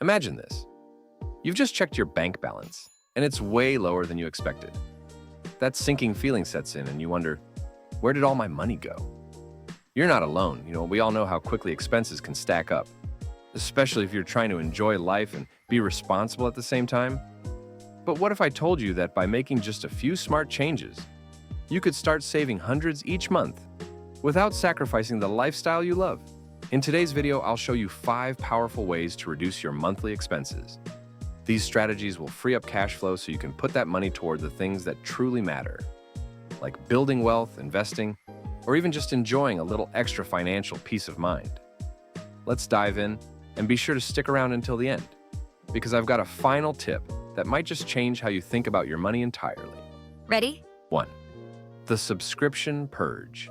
Imagine this. You've just checked your bank balance, and it's way lower than you expected. That sinking feeling sets in, and you wonder, where did all my money go? You're not alone. We all know how quickly expenses can stack up, especially if you're trying to enjoy life and be responsible at the same time. But what if I told you that by making just a few smart changes, you could start saving hundreds each month without sacrificing the lifestyle you love? In today's video, I'll show you 5 powerful ways to reduce your monthly expenses. These strategies will free up cash flow so you can put that money toward the things that truly matter, like building wealth, investing, or even just enjoying a little extra financial peace of mind. Let's dive in, and be sure to stick around until the end, because I've got a final tip that might just change how you think about your money entirely. Ready? 1. The subscription purge.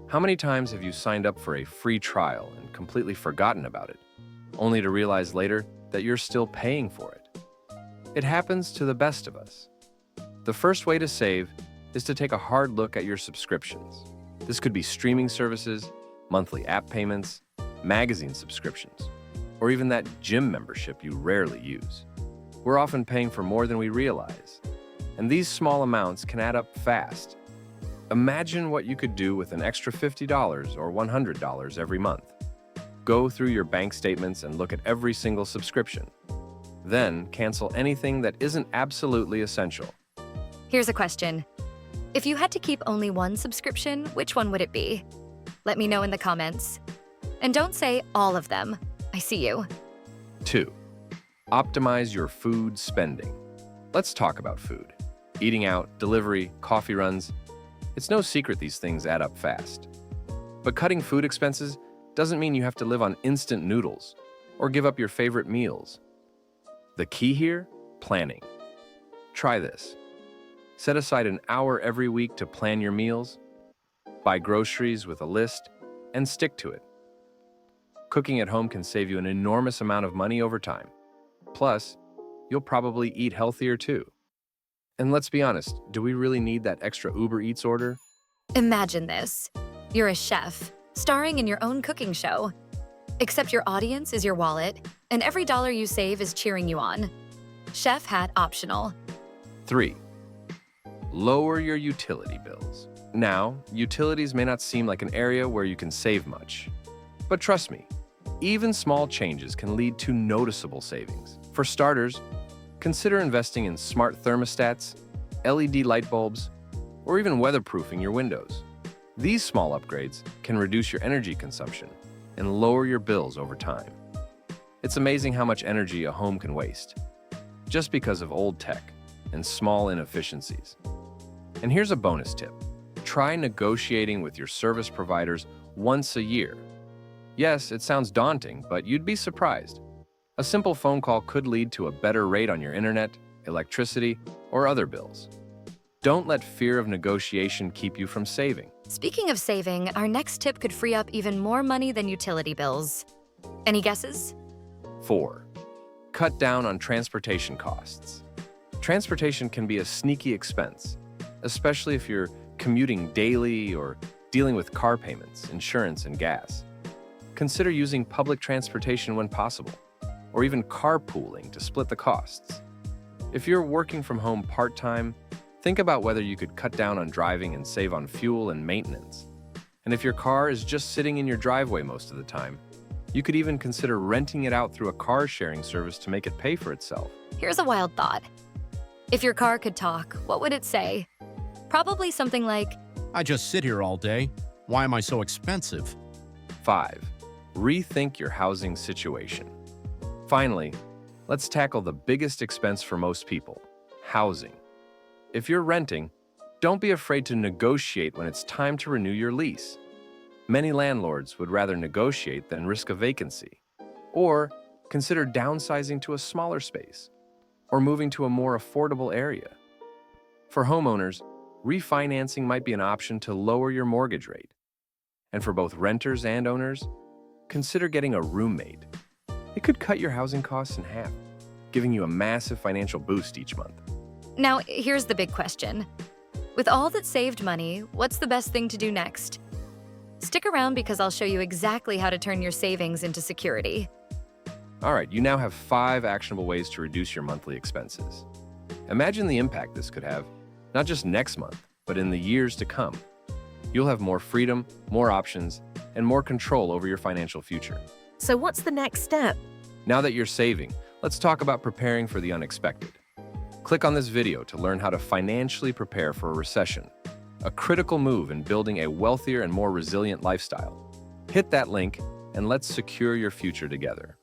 How many times have you signed up for a free trial and completely forgotten about it, only to realize later that you're still paying for it? It happens to the best of us. The first way to save is to take a hard look at your subscriptions. This could be streaming services, monthly app payments, magazine subscriptions, or even that gym membership you rarely use. We're often paying for more than we realize, and these small amounts can add up fast. Imagine what you could do with an extra $50 or $100 every month. Go through your bank statements and look at every single subscription. Then cancel anything that isn't absolutely essential. Here's a question. If you had to keep only one subscription, which one would it be? Let me know in the comments. And don't say all of them. I see you. 2. Optimize your food spending. Let's talk about food. Eating out, delivery, coffee runs. It's no secret these things add up fast. But cutting food expenses doesn't mean you have to live on instant noodles or give up your favorite meals. The key here? Planning. Try this. Set aside an hour every week to plan your meals, buy groceries with a list, and stick to it. Cooking at home can save you an enormous amount of money over time. Plus, you'll probably eat healthier too. And let's be honest, do we really need that extra Uber Eats order? Imagine this. You're a chef, starring in your own cooking show. Except your audience is your wallet, and every dollar you save is cheering you on. Chef hat optional. 3. Lower your utility bills. Now, utilities may not seem like an area where you can save much. But trust me, even small changes can lead to noticeable savings. For starters, consider investing in smart thermostats, LED light bulbs, or even weatherproofing your windows. These small upgrades can reduce your energy consumption and lower your bills over time. It's amazing how much energy a home can waste, just because of old tech and small inefficiencies. And here's a bonus tip. Try negotiating with your service providers once a year. Yes, it sounds daunting, but you'd be surprised. A simple phone call could lead to a better rate on your internet, electricity, or other bills. Don't let fear of negotiation keep you from saving. Speaking of saving, our next tip could free up even more money than utility bills. Any guesses? 4. Cut down on transportation costs. Transportation can be a sneaky expense, especially if you're commuting daily or dealing with car payments, insurance, and gas. Consider using public transportation when possible, or even carpooling to split the costs. If you're working from home part-time, think about whether you could cut down on driving and save on fuel and maintenance. And if your car is just sitting in your driveway most of the time, you could even consider renting it out through a car-sharing service to make it pay for itself. Here's a wild thought. If your car could talk, what would it say? Probably something like, I just sit here all day. Why am I so expensive? 5. Rethink your housing situation. Finally, let's tackle the biggest expense for most people, housing. If you're renting, don't be afraid to negotiate when it's time to renew your lease. Many landlords would rather negotiate than risk a vacancy. Or consider downsizing to a smaller space, or moving to a more affordable area. For homeowners, refinancing might be an option to lower your mortgage rate. And for both renters and owners, consider getting a roommate. It could cut your housing costs in half, giving you a massive financial boost each month. Now, here's the big question. With all that saved money, what's the best thing to do next? Stick around because I'll show you exactly how to turn your savings into security. All right, you now have 5 actionable ways to reduce your monthly expenses. Imagine the impact this could have, not just next month, but in the years to come. You'll have more freedom, more options, and more control over your financial future. So what's the next step? Now that you're saving, let's talk about preparing for the unexpected. Click on this video to learn how to financially prepare for a recession, a critical move in building a wealthier and more resilient lifestyle. Hit that link and let's secure your future together.